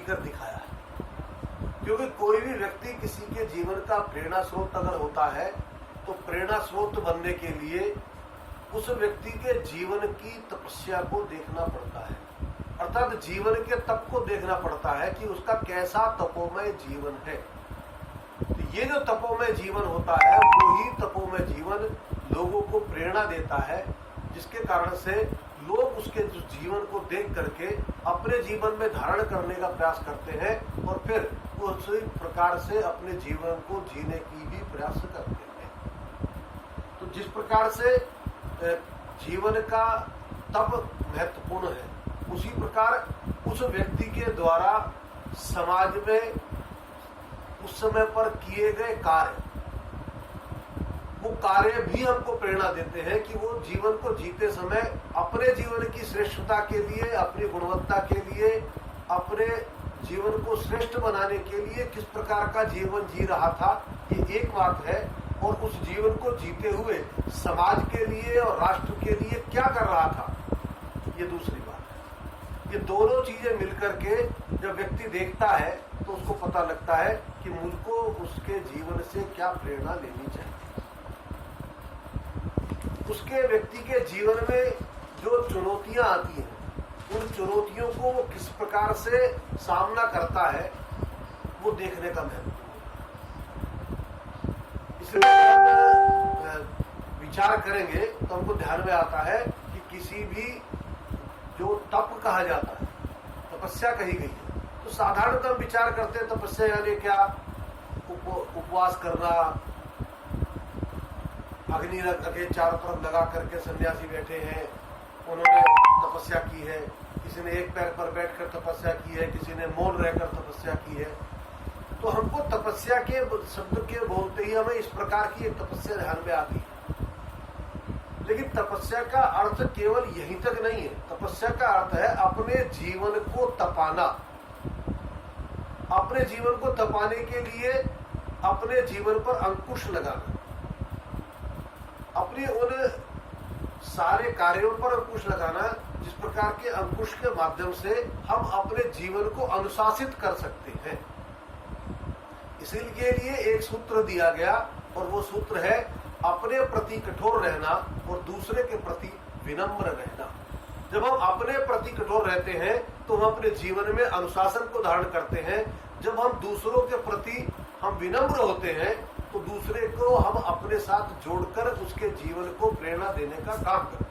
जीकर दिखाया है। क्योंकि कोई भी व्यक्ति किसी के जीवन का प्रेरणा स्रोत अगर होता है तो प्रेरणा स्रोत बनने के लिए उस व्यक्ति के जीवन की तपस्या को देखना पड़ता है, अर्थात जीवन के तप को देखना पड़ता है कि उसका कैसा तपोमय जीवन है। तो ये जो तपोमय जीवन होता है वो ही तपोमय जीवन लोगों को प्रेरणा देता है, जिसके कारण से लोग उसके जीवन को देख करके अपने जीवन में धारण करने का प्रयास करते हैं और फिर उसी प्रकार से अपने जीवन को जीने की भी प्रयास करते हैं। तो जिस प्रकार से जीवन का तप महत्वपूर्ण है, उसी प्रकार उस व्यक्ति के द्वारा समाज में उस समय पर किए गए कार्य, वो कार्य भी हमको प्रेरणा देते हैं कि वो जीवन को जीते समय अपने जीवन की श्रेष्ठता के लिए, अपनी गुणवत्ता के लिए, अपने जीवन को श्रेष्ठ बनाने के लिए किस प्रकार का जीवन जी रहा था, ये एक बात है। और उस जीवन को जीते हुए समाज के लिए और राष्ट्र के लिए क्या कर रहा था, ये दूसरी बात है। ये दोनों चीजें मिलकर के जब व्यक्ति देखता है तो उसको पता लगता है कि मुझको उसके जीवन से क्या प्रेरणा लेनी चाहिए। उसके व्यक्ति के जीवन में जो चुनौतियां आती हैं, उन चुनौतियों को वो किस प्रकार से सामना करता है, वो देखने का महत्व। इसलिए हम विचार करेंगे तो हमको ध्यान में आता है कि किसी भी जो तप कहा जाता है, तपस्या कही गई है, तो साधारणतः हम विचार करते हैं तपस्या यानी क्या, उपवास करना, अग्नि रख के चारों तरफ लगा करके सन्यासी बैठे हैं, उन्होंने तपस्या की है। किसी ने एक पैर पर बैठकर तपस्या की है, किसी ने मौन रहकर तपस्या की है। तो हमको तपस्या के शब्द के बोलते ही हमें इस प्रकार की एक तपस्या ध्यान में आती है। लेकिन तपस्या का अर्थ केवल यहीं तक नहीं है। तपस्या का अर्थ है अपने जीवन को तपाना। अपने जीवन को तपाने के लिए अपने जीवन पर अंकुश लगाना, अपने उन सारे कार्यों पर अंकुश लगाना जिस प्रकार के अंकुश के माध्यम से हम अपने जीवन को अनुशासित कर सकते हैं। इसीलिए लिए एक सूत्र दिया गया और वो सूत्र है अपने प्रति कठोर रहना और दूसरे के प्रति विनम्र रहना। जब हम अपने प्रति कठोर रहते हैं तो हम अपने जीवन में अनुशासन को धारण करते हैं। जब हम दूसरों के प्रति हम विनम्र होते हैं तो दूसरे को हम अपने साथ जोड़कर उसके जीवन को प्रेरणा देने का काम करते हैं।